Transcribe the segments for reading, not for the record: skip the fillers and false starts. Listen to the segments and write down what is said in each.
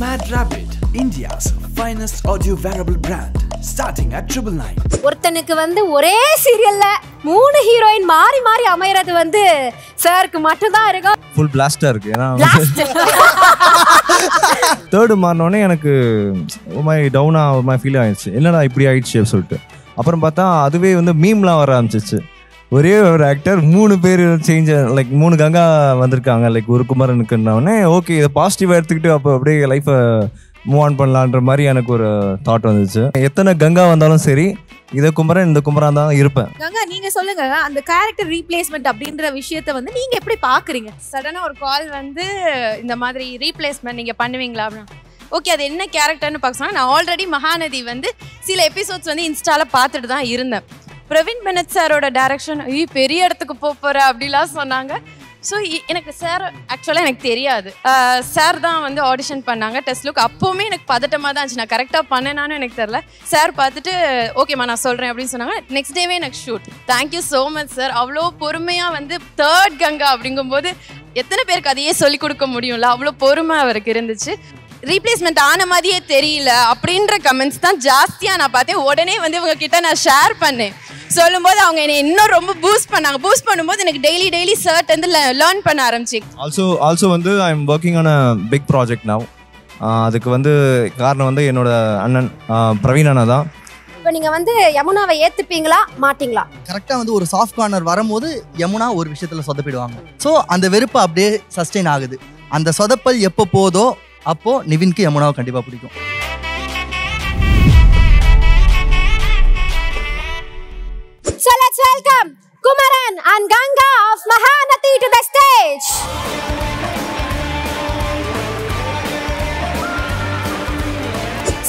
Mad Rabbit, India's finest audio wearable brand, starting at 999. ஒருத்தனுக்கு வந்து ஒரே சீரியல்ல 3 ஹீரோயின் மாறி மாறி அமையறது வந்து சாருக்கு மட்டும் தான் இருக்கும். ஃபுல் பிளாஸ்டா இருக்கு. ஏன்னா தேர்டு மாறினோடனே எனக்கு ஒரு மாதிரி டவுனா ஒரு மாதிரி ஃபீல் ஆயிடுச்சு. என்னடா இப்படி ஆயிடுச்சு சொல்லிட்டு அப்புறம் பார்த்தா அதுவே வந்து மீம்லாம் வர ஆரம்பிச்சிச்சு. ஒரே ஒரு ஆக்டர் 3 பேர் சேஞ்ச், லைக் 3 கங்கா வந்திருக்காங்க, லைக் ஒரு குமரனுக்குன்னே ஓகே இதை பாசிட்டிவாக எடுத்துக்கிட்டு அப்போ அப்படியே லைஃப்பை மூவ் ஆன் பண்ணலான்ற மாதிரி எனக்கு ஒரு தாட் வந்துச்சு. எத்தனை கங்கா வந்தாலும் சரி இதை குமரன் இந்த குமரன் தான் இருப்பேன். கங்கா நீங்க சொல்லுங்க, அந்த கேரக்டர் ரீப்ளேஸ்மெண்ட் அப்படின்ற விஷயத்த வந்து நீங்க எப்படி பாக்குறீங்க? சடனா ஒரு கால் வந்து இந்த மாதிரி ரீப்ளேஸ்மெண்ட் நீங்க பண்ணுவீங்களா அப்படின்னா ஓகே அது என்ன கேரக்டர்னு பார்க்க சொன்னா நான் ஆல்ரெடி மகாநதி வந்து சில எபிசோட்ஸ் வந்து இன்ஸ்டால பார்த்துட்டு தான் இருந்தேன். பிரவீன் பெனட் சாரோட டைரக்ஷன் பெரிய இடத்துக்கு போகிற அப்படிலாம் சொன்னாங்க. ஸோ எனக்கு சார் ஆக்சுவலாக எனக்கு தெரியாது. சார் தான் வந்து ஆடிஷன் பண்ணாங்க டெஸ்ட் லுக். அப்போவுமே எனக்கு பதட்டமாக தான் இருந்துச்சு, நான் கரெக்டாக பண்ணேனான்னு எனக்கு தெரில. சார் பார்த்துட்டு ஓகேம்மா நான் சொல்கிறேன் அப்படின்னு சொன்னாங்க. நெக்ஸ்ட் டேவே எனக்கு shoot. Thank you so much sir. அவ்வளோ பொறுமையாக வந்து தேர்ட் கங்கா அப்படிங்கும்போது எத்தனை பேருக்கு அதையே சொல்லிக் கொடுக்க முடியும்ல, அவ்வளோ பொறுமை அவருக்கு இருந்துச்சு. ரீப்ளேஸ்மெண்ட் ஆன மாதிரியே தெரியல அப்படின்ற கமெண்ட்ஸ் தான் ஜாஸ்தியாக நான் பார்த்தேன். உடனே வந்து இவங்க கிட்ட நான் ஷேர் பண்ணேன். சொல்லும்போது அவங்க என்னை இன்னும் ரொம்ப பூஸ்ட் பண்ணாங்க. பூஸ்ட் பண்ணும்போது எனக்கு டெய்லி சர்ட் வந்து லேர்ன் பண்ண ஆரம்பிச்சு. ஆல்சோ வந்து I am working on a big project now. அதுக்கு வந்து காரணம் வந்து என்னோட அண்ணன் பிரவீன் அண்ணா தான். இப்போ நீங்க வந்து யமுனாவை ஏத்துப்பீங்களா மாட்டீங்களா? கரெக்டாக வந்து ஒரு சாஃப்ட் கார்னர் வரும்போது யமுனா ஒரு விஷயத்தில் சொதப்பிடுவாங்க. ஸோ அந்த வெறுப்பு அப்படியே சஸ்டெயின் ஆகுது. அந்த சொதப்பல் எப்போ போதோ அப்போ நிவின்க்கு யமுனாவை கண்டிப்பாக பிடிக்கும். So let's welcome Kumaran and Ganga of Mahanati to the stage.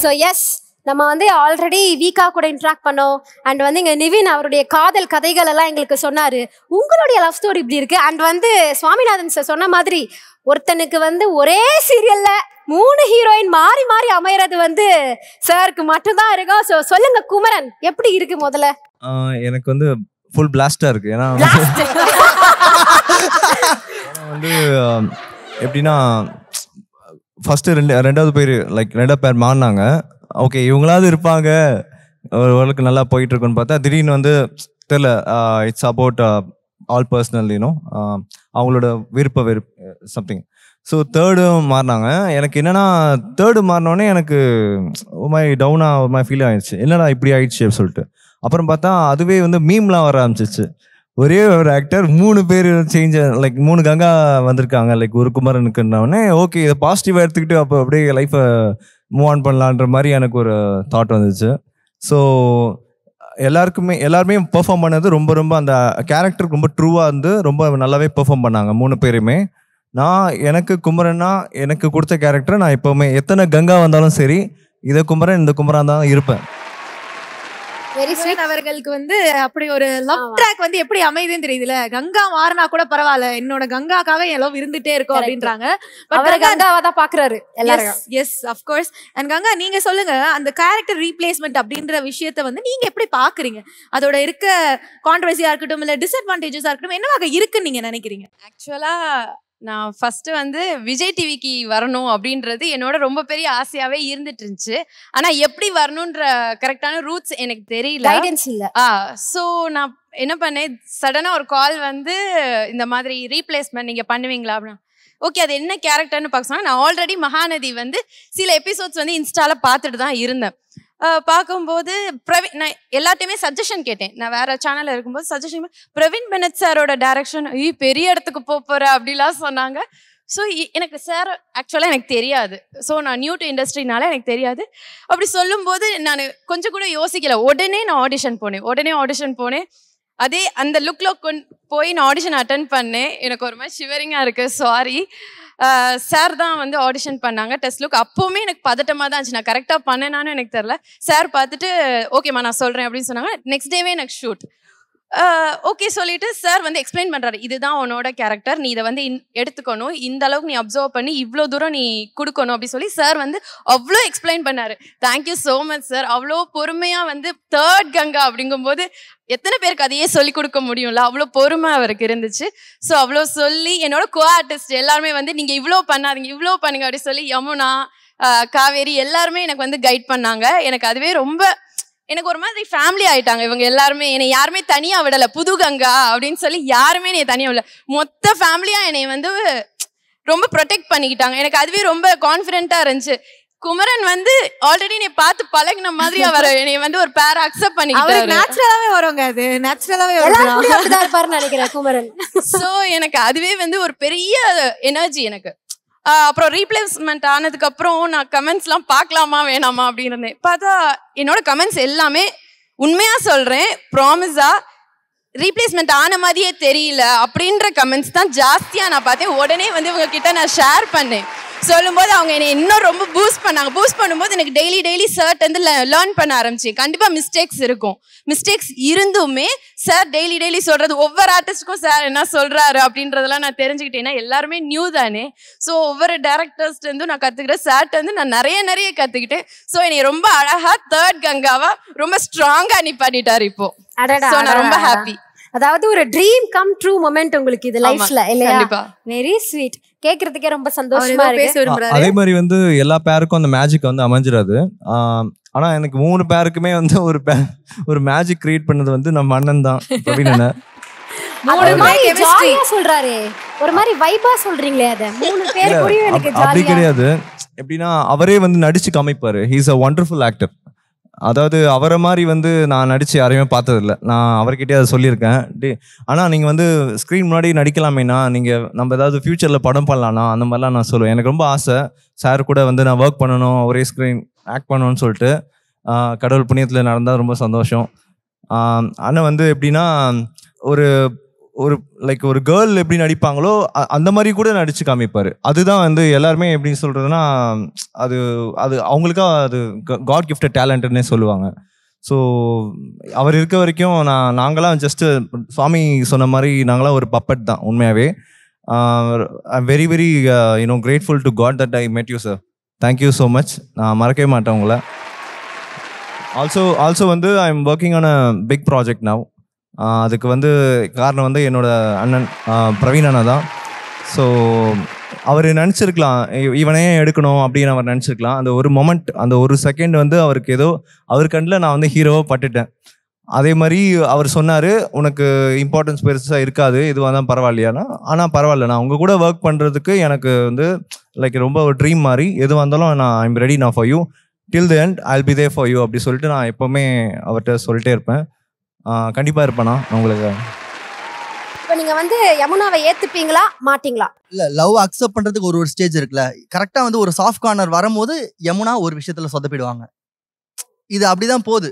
So yes, நம்ம வந்து ஆல்ரெடி வீக்கா கூட இன்ட்ராக்ட் பண்ணோம். அண்ட் வந்து இங்கே நிவின் அவருடைய காதல் கதைகள் எல்லாம் எங்களுக்கு சொன்னார். உங்களுடைய லவ் ஸ்டோரி இப்படி இருக்கு. அண்ட் வந்து சுவாமிநாதன் சார் சொன்ன மாதிரி ஒருத்தனுக்கு வந்து ஒரே சீரியல்ல 3 ஹீரோயின் மாறி மாறி அமையறது வந்து சாருக்கு மட்டும் தான் இருக்கும். ஸோ சொல்லுங்க குமரன் எப்படி இருக்கு முதல்ல? எனக்கு வந்து ஃபுல் பிளாஸ்டா இருக்கு. ஏன்னா வந்து எப்படின்னா ஃபர்ஸ்ட் ரெண்டாவது பேர் லைக் 2 பேர் மாறினாங்க. ஓகே இவங்களாவது இருப்பாங்க ஓரளவுக்கு நல்லா போயிட்டு இருக்குன்னு பார்த்தா திடீர்னு வந்து தெரியல. இட்ஸ் அபவுட் ஆல் பர்சனல் அவங்களோட வெறுப்பு சம்திங். ஸோ தேர்டும் மாறினாங்க. எனக்கு என்னன்னா தேர்டு மாறினோடனே எனக்கு ஒரு மாதிரி டவுனா ஒரு மாதிரி ஃபீல் ஆயிடுச்சு. என்னடா இப்படி ஆயிடுச்சு சொல்லிட்டு அப்புறம் பார்த்தா அதுவே வந்து மீம்லாம் வர ஆரம்பிச்சிச்சு. ஒரே ஒரு ஆக்டர் 3 பேர் சேஞ்ச், லைக் 3 கங்கா வந்திருக்காங்க, லைக் ஒரு குமரனுக்குன்னே ஓகே இதை பாசிட்டிவாக எடுத்துக்கிட்டு அப்போ அப்படியே லைஃப்பை மூவ் ஆன் பண்ணலான்ற மாதிரி எனக்கு ஒரு தாட் வந்துச்சு. ஸோ எல்லாருமே பெர்ஃபார்ம் பண்ணது ரொம்ப அந்த கேரக்டருக்கு ரொம்ப ட்ரூவாக இருந்து ரொம்ப நல்லாவே பெர்ஃபார்ம் பண்ணாங்க 3 பேருமே. எனக்கு குமரன்னா எனக்கு கொடுத்த கேரக்டர் நான் எப்போவுமே எத்தனை கங்கா வந்தாலும் சரி இதை குமரன் இந்த குமரன் தான் இருப்பேன். Very sweet. அவர்களுக்கு வந்து அப்படி ஒரு லவ் ட்ராக் வந்து எப்படி அமையுதுன்னு தெரியுதுல. கங்கா மாறினா கூட பரவாயில்ல, என்னோட கங்காக்காக என் லவ் இருந்துட்டே இருக்கும் அப்படின்றாங்க. அவர் கங்காவை தான் பாக்குறாரு எல்லாரும். Yes of course. And Ganga நீங்க சொல்லுங்க, அந்த கேரக்டர் ரீப்ளேஸ்மெண்ட் அப்படின்ற விஷயத்த வந்து நீங்க எப்படி பாக்குறீங்க? அதோட இருக்க கான்ட்ரோவர்சியா இருக்கட்டும் இல்ல டிஸ்அட்வான்டேஜஸா இருக்கட்டும் என்னவாக இருக்குன்னு நீங்க நினைக்கிறீங்க? ஆக்சுவலா நான் ஃபர்ஸ்ட் வந்து விஜய் டிவிக்கு வரணும் அப்படின்றது என்னோட ரொம்ப பெரிய ஆசையாவே இருந்துட்டு இருந்துச்சு. ஆனா எப்படி வரணும்ன்ற கரெக்டான ரூட்ஸ் எனக்கு தெரியல, கைடன்ஸ் இல்ல. ஸோ நான் என்ன பண்ணேன், சடனா ஒரு கால் வந்து இந்த மாதிரி ரீப்ளேஸ்மெண்ட் நீங்க பண்ணுவீங்களா அப்படின்னா ஓகே அது என்ன கேரக்டர்னு பார்க்க சொன்னா நான் ஆல்ரெடி மகாநதி வந்து சில எபிசோட்ஸ் வந்து இன்ஸ்டால பார்த்துட்டு தான் இருந்தேன். பார்க்கும்போது நான் எல்லாத்தையுமே சஜஷன் கேட்டேன். நான் வேற சேனல்ல இருக்கும்போது சஜஷன் பிரவீன் பெனட் சாரோட டைரக்ஷன் பெரிய இடத்துக்கு போகிற அப்படிலாம் சொன்னாங்க. ஸோ எனக்கு சார் ஆக்சுவலாக எனக்கு தெரியாது. ஸோ நான் நியூ டு இண்டஸ்ட்ரினால எனக்கு தெரியாது. அப்படி சொல்லும்போது நான் கொஞ்சம் கூட யோசிக்கல, உடனே நான் ஆடிஷன் போனேன். அதே அந்த லுக்கில் போய் நான் ஆடிஷன் அட்டன் பண்ணேன். எனக்கு ஒரு மாதிரி ஷிவரிங்காக இருக்குது, சாரி. சார் தான் வந்து ஆடிஷன் பண்ணாங்க டெஸ்ட் லுக். அப்போவுமே எனக்கு பதட்டமாக தான் இருந்துச்சு, நான் கரெக்டாக பண்ணேனான்னு எனக்கு தெரில. சார் பார்த்துட்டு ஓகேம்மா நான் சொல்கிறேன் அப்படின்னு சொன்னாங்க. நெக்ஸ்ட் டேவே எனக்கு ஷூட். ஓகே சொல்லிட்டு சார் வந்து எக்ஸ்பிளைன் பண்ணுறாரு, இதுதான் உன்னோட கேரக்டர், நீ இதை வந்து எடுத்துக்கணும், இந்த அளவுக்கு நீ அப்சர்வ் பண்ணி இவ்வளோ தூரம் நீ கொடுக்கணும் அப்படி சொல்லி சார் வந்து அவ்வளோ எக்ஸ்பிளைன் பண்ணார். Thank you so much sir. அவ்வளோ பொறுமையாக வந்து தேர்ட் கங்கா அப்படிங்கும்போது எத்தனை பேருக்கு அதையே சொல்லிக் கொடுக்க முடியும்ல, அவ்வளோ பொறுமை அவருக்கு இருந்துச்சு. ஸோ அவ்வளோ சொல்லி என்னோட கோ ஆர்டிஸ்ட் எல்லாருமே வந்து நீங்கள் இவ்வளோ பண்ணாதீங்க, இவ்வளோ பண்ணுங்க அப்படி சொல்லி யமுனா, காவேரி எல்லாருமே எனக்கு வந்து கைட் பண்ணாங்க. எனக்கு அதுவே ரொம்ப எனக்கு ஒரு மாதிரி ஃபேமிலி ஆயிட்டாங்க இவங்க எல்லாருமே. என்னை யாருமே தனியா விடல. புது கங்கா அப்படின்னு சொல்லி யாருமே என்னை தனியா விடல. மொத்த ஃபேமிலியா என்னை வந்து ரொம்ப ப்ரொடெக்ட் பண்ணிக்கிட்டாங்க. எனக்கு அதுவே ரொம்ப கான்ஃபிடென்ட்டா இருந்துச்சு. குமரன் வந்து ஆல்ரெடி நீ பார்த்து பழகின மாதிரி அவர் என்னை வந்து ஒரு பேர் அக்செப்ட் பண்ணிக்கிட்டாரு. நேச்சுரலாவே வருங்க, அது நேச்சுரலாவே இருப்பாருன்னு நினைக்கிறேன் குமரன். சோ எனக்கு அதுவே வந்து ஒரு பெரிய எனர்ஜி எனக்கு. அப்புறம் ரீப்ளேஸ்மெண்ட் ஆனதுக்கு அப்புறம் நான் கமெண்ட்ஸ் எல்லாம் பார்க்கலாமா வேணாமா அப்படின்னு இருந்தேன். பார்த்தா என்னோட கமெண்ட்ஸ் எல்லாமே உண்மையா சொல்றேன், ப்ராமிஸா ரீப்ளேஸ்மெண்ட் ஆன மாதிரியே தெரியல அப்படின்ற கமெண்ட்ஸ் தான் ஜாஸ்தியா நான் பார்த்தேன். உடனே வந்து இவங்க கிட்ட நான் ஷேர் பண்ணேன். சொல்லும்போது அவங்க என்னை இன்னும் ரொம்ப பூஸ்ட் பண்ணாங்க. பூஸ்ட் பண்ணும்போது எனக்கு டெய்லி சர்ட் வந்து லேர்ன் பண்ண ஆரம்பிச்சேன். கண்டிப்பா மிஸ்டேக்ஸ் இருக்கும். மிஸ்டேக்ஸ் இருந்துமே சார் டெய்லி சொல்றது ஒவ்வொரு ஆர்டிஸ்டுக்கும் சார் என்ன சொல்றாரு அப்படின்றதெல்லாம் நான் தெரிஞ்சுக்கிட்டேன்னா எல்லாருமே நியூ தானே. ஸோ ஒவ்வொரு டேரக்டர்ஸ்ல இருந்தும் நான் கத்துக்கிட்டேன். சார்ட்ட வந்து நான் நிறைய கத்துக்கிட்டேன். ஸோ என்னை ரொம்ப அழகா தேர்ட் கங்காவா ரொம்ப ஸ்ட்ராங்கா நீ பண்ணிட்டாரு இப்போ. ஸோ நான் ரொம்ப ஹாப்பி. அதாவது ஒரு ட்ரீம் கம் ட்ரூ மொமெண்ட் உங்களுக்கு இது லைஃப்ல இல்லையா? Very sweet. கேக்குறதுக்கே ரொம்ப சந்தோஷமா இருக்கு. அதே மாதிரி வந்து எல்லா பேருக்கும் அந்த மேஜிக் வந்து அமைஞ்சிடாது. ஆனா எனக்கு 3 பேருக்குமே வந்து ஒரு மேஜிக் கிரியேட் பண்ணது வந்து நம்ம அண்ணன் தான், பிரவீன் அண்ணன். சொல்றாரு ஒரு மாதிரி வைபா சொல்றீங்களே, அத 3 பேர் கூடயும் எனக்கு ஜாலியா. அப்படி கிடையாது. எப்படின்னா அவரே வந்து நடிச்சு காமிப்பாரு. He is a wonderful actor. அதாவது அவரை மாதிரி வந்து நான் நடிச்சு யாரையுமே பார்த்ததில்ல. நான் அவர்கிட்டயே அதை சொல்லியிருக்கேன். ஆனால் நீங்கள் வந்து ஸ்க்ரீன் முன்னாடி நடிக்கலாமேண்ணா, நீங்கள் நம்ம ஏதாவது ஃப்யூச்சரில் படம் பண்ணலாம்னா அந்த மாதிரிலாம் நான் சொல்லுவேன். எனக்கு ரொம்ப ஆசை சார் கூட வந்து நான் ஒர்க் பண்ணணும், ஒரே ஸ்க்ரீன் ஆக்ட் பண்ணணும்னு சொல்லிட்டு. கடவுள் புண்ணியத்தில் நடந்தால் ரொம்ப சந்தோஷம். ஆனால் வந்து எப்படின்னா ஒரு ஒரு லைக் ஒரு கேர்ள் எப்படி நடிப்பாங்களோ அந்த மாதிரி கூட நடிச்சு காமிப்பார். அதுதான் வந்து எல்லாருமே எப்படி சொல்கிறதுனா அது அது அவங்களுக்கா அது காட் கிஃப்டட் டேலண்ட்னே சொல்லுவாங்க. ஸோ அவர் இருக்க வரைக்கும் நாங்களாம் ஜஸ்ட்டு சுவாமி சொன்ன மாதிரி நாங்களாம் ஒரு பப்பட் தான் உண்மையாகவே. Very very grateful to God that I met you sir. Thank you so much. நான் மறக்கவே மாட்டேன் உங்களை. ஆல்சோ வந்து I am working on a big project now. அதுக்கு வந்து காரணம் வந்து என்னோட அண்ணன் பிரவீன் அண்ணா தான். ஸோ அவர் நினச்சிருக்கலாம் இவனையே எடுக்கணும் அப்படின்னு அவர் நினச்சிருக்கலாம். அந்த ஒரு மொமெண்ட், அந்த ஒரு செகண்ட் வந்து அவருக்கு ஏதோ அவர் கண்ணில் நான் வந்து ஹீரோவாக பட்டுட்டேன். அதே மாதிரி அவர் சொன்னார், உனக்கு இம்பார்ட்டன்ஸ் பெருசாக இருக்காது, இதுவாக தான் பரவாயில்லையானா. ஆனால் பரவாயில்ல, நான் உங்கள் கூட ஒர்க் பண்ணுறதுக்கு எனக்கு வந்து லைக் ரொம்ப ஒரு ட்ரீம் மாதிரி. எதுவாக இருந்தாலும் நான் ஐம் ரெடி நான் for you till the end I'll be there for you அப்படி சொல்லிட்டு நான் எப்போவுமே அவர்கிட்ட சொல்லிட்டே இருப்பேன். கண்டிப்பாக இருப்பேனா உங்களுக்கு. இப்போ நீங்கள் வந்து யமுனாவை ஏற்றுப்பீங்களா மாட்டிங்களா? இல்லை, லவ் அக்செப்ட் பண்ணுறதுக்கு ஒரு ஸ்டேஜ் இருக்குல்ல. கரெக்டாக வந்து ஒரு சாஃப்ட் கார்னர் வரும்போது யமுனா ஒரு விஷயத்தில் சொதப்பிடுவாங்க. இது அப்படிதான் போகுது.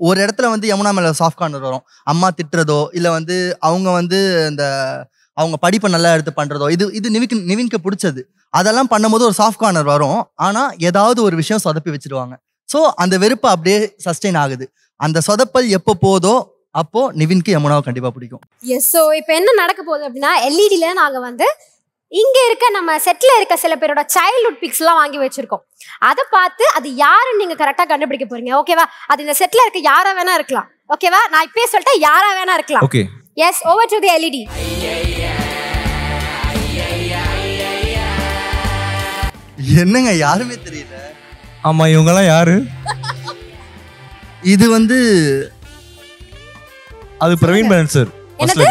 ஒரு இடத்துல வந்து யமுனா மேலே சாஃப்ட் கார்னர் வரும். அம்மா திட்டுறதோ இல்லை வந்து அவங்க வந்து இந்த அவங்க படிப்பை நல்லா எடுத்து பண்ணுறதோ இது நிவின்க்கு பிடிச்சது. அதெல்லாம் பண்ணும்போது ஒரு சாஃப்ட் கார்னர் வரும். ஆனால் ஏதாவது ஒரு விஷயம் சொதப்பி வச்சிருவாங்க. ஸோ அந்த வெறுப்பு அப்படியே சஸ்டெயின் ஆகுது. அந்த சொதப்பல் எப்போ போதோ அப்போ நிவின்க்கு யமுனாவை கண்டிப்பாக பிடிக்கும். எஸ். ஸோ இப்போ என்ன நடக்க போகுது அப்படின்னா, எல்இடியில் நாங்கள் வந்து இங்கே இருக்க நம்ம செட்டில் இருக்க சில பேரோட சைல்ட்ஹுட் பிக்ஸ்லாம் வாங்கி வச்சிருக்கோம். அதை பார்த்து அது யாருன்னு நீங்கள் கரெக்டாக கண்டுபிடிக்க போறீங்க. ஓகேவா? அது இந்த செட்டில் இருக்க யாரா வேணா இருக்கலாம். ஓகேவா? நான் இப்பயே சொல்லிட்டேன், யாரா வேணா இருக்கலாம். Okay. Yes, over to the LED. என்னங்க யாருமே தெரியல. ஆமா, இவங்கெல்லாம் யாரு? இது வந்து அது பிரவீன் பரன் சார்.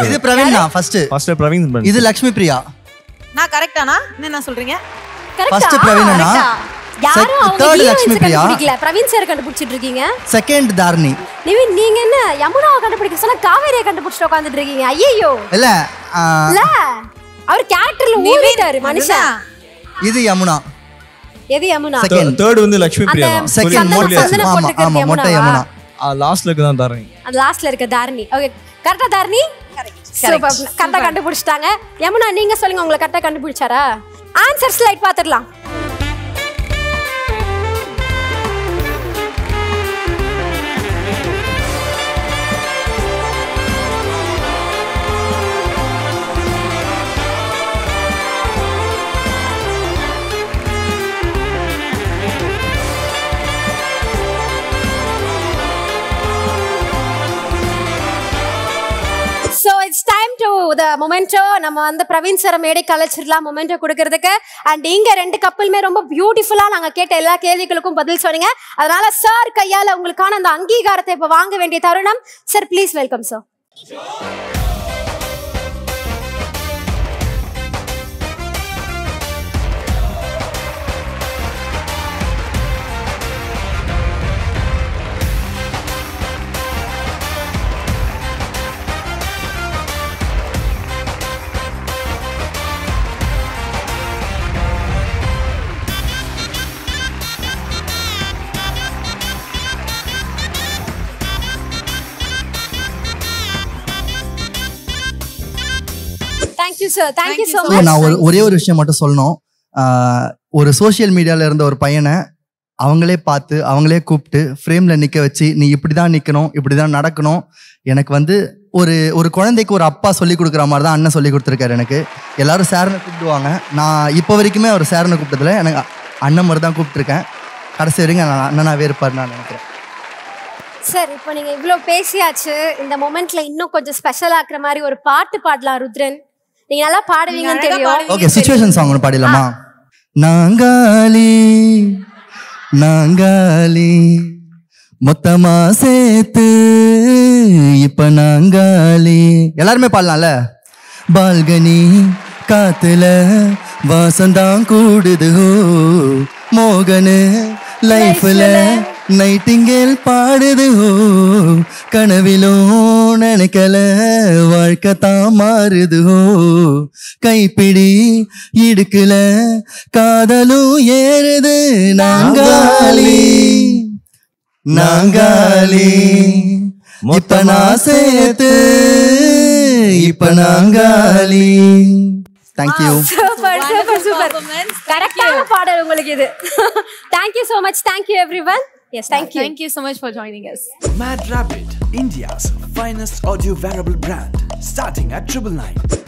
இது பிரவீன் தான் ஃபர்ஸ்ட் பிரவீன் பரன். இது லக்ஷ்மி பிரியா. நான் கரெக்ட்டானா? என்ன சொல்றீங்க? ஃபர்ஸ்ட் பிரவீன் அண்ணா, யாரும் அவங்க தேர்ட் லக்ஷ்மி பிரியா, கண்டுபிடிக்கல. பிரவீன் சார் கண்டுபிடிச்சிட்டு இருக்கீங்க. செகண்ட் தாரணி. நிவின், நீங்க என்ன யமுனாவை கண்டுபிடிக்க சொன்னா காவேரியை கண்டுபிடிச்சிட்டு உட்கார்ந்துட்டு இருக்கீங்க? ஐயோ இல்ல இல்ல, அவர் கேரக்டர்ல ஊறிட்டாரு மனுஷன். இது யமுனா. எது யமுனா? தேர்ட் வந்து லக்ஷ்மி பிரியா. செகண்ட் ஆமா மொட்டை யமுனா. லாஸ்ட்ல இருக்கு தான் தாரணி. அந்த லாஸ்ட்ல இருக்க தாரணி. ஓகே, கரெக்ட்டா தாரணி? சூப்பர், கரெக்ட்டா கண்டுபிடிச்சிட்டாங்க. யமுனா, நீங்க சொல்லுங்க, உங்களை கரெக்ட்டா கண்டுபிடிச்சாரா? ஆன்சர் ஸ்லைட் பாத்துடலாம். So it's time to the memento நம்ம வந்து பிரவீன் சார் மேடை கலைச்சிடலாம் மொமெண்டோ கொடுக்கறதுக்கு. அண்ட் இங்க 2 கப்பலுமே ரொம்ப பியூட்டிஃபுல்லா நாங்க கேட்ட எல்லா கேள்விகளுக்கும் பதில் சொன்னீங்க. அதனால சார் கையால உங்களுக்கான அந்த அங்கீகாரத்தை இப்ப வாங்க வேண்டிய தருணம். Sir please welcome sir. Thank you sir. Thank you so much. நான் ஒரே ஒரு விஷயம் மட்டும் சொல்லணும். ஒரு சோஷியல் மீடியாவில் இருந்த ஒரு பையனை அவங்களே பார்த்து அவங்களே கூப்பிட்டு ஃப்ரேமில் நிற்க வச்சு நீ இப்படி தான் நிற்கணும், இப்படி தான் நடக்கணும். எனக்கு வந்து ஒரு குழந்தைக்கு ஒரு அப்பா சொல்லி கொடுக்குற மாதிரி தான் அண்ணன் சொல்லி கொடுத்துருக்காரு எனக்கு. எல்லாரும் சார்னு கூப்பிடுவாங்க. நான் இப்போ வரைக்குமே அவர் சார்னு கூப்பிட்டதில்ல, எனக்கு அண்ணன் மாதிரி தான் கூப்பிட்டுருக்கேன். கடைசி வரைக்கும் நான் அண்ணனாவே இருப்பார் நான் நினைக்கிறேன். சார் இப்போ நீங்க இவ்ளோ பேசியாச்சு. இந்த மொமெண்ட்ல இன்னும் கொஞ்சம் ஸ்பெஷல் ஆக்குற மாதிரி ஒரு பாட்டு பாடலாம் ருத்ரன். நீங்க நல்லா பாடுவீங்கன்னு தெரியும். ஓகே, சிச்சுவேஷன் சாங் ஒன்று பாடிடலாமா? நாங்காலி நாங்காலி மொத்தமா சேர்த்து இப்ப நாங்காலி எல்லாருமே பாடலாம்ல. பால்கனி காத்துல வாசந்தான் கூடுது மோகனு லைஃப்ல நைட்டிங்கேல் பாடுது கனவிலும் நினைக்கல வாழ்க்கை தான் மாறுது கைப்பிடி இடுக்கல காதலும் ஏறுது நாங்காலி நாங்காலி இப்ப நான் சேர்த்து இப்ப நாங்காலி. தேங்க்யூ. Super super super. கரெக்டான பாடல் உங்களுக்கு இது. Thank you so much. Thank you everyone. Yes, thank you. Thank you so much for joining us. Mad Rabbit, India's finest audio wearable brand, starting at 999.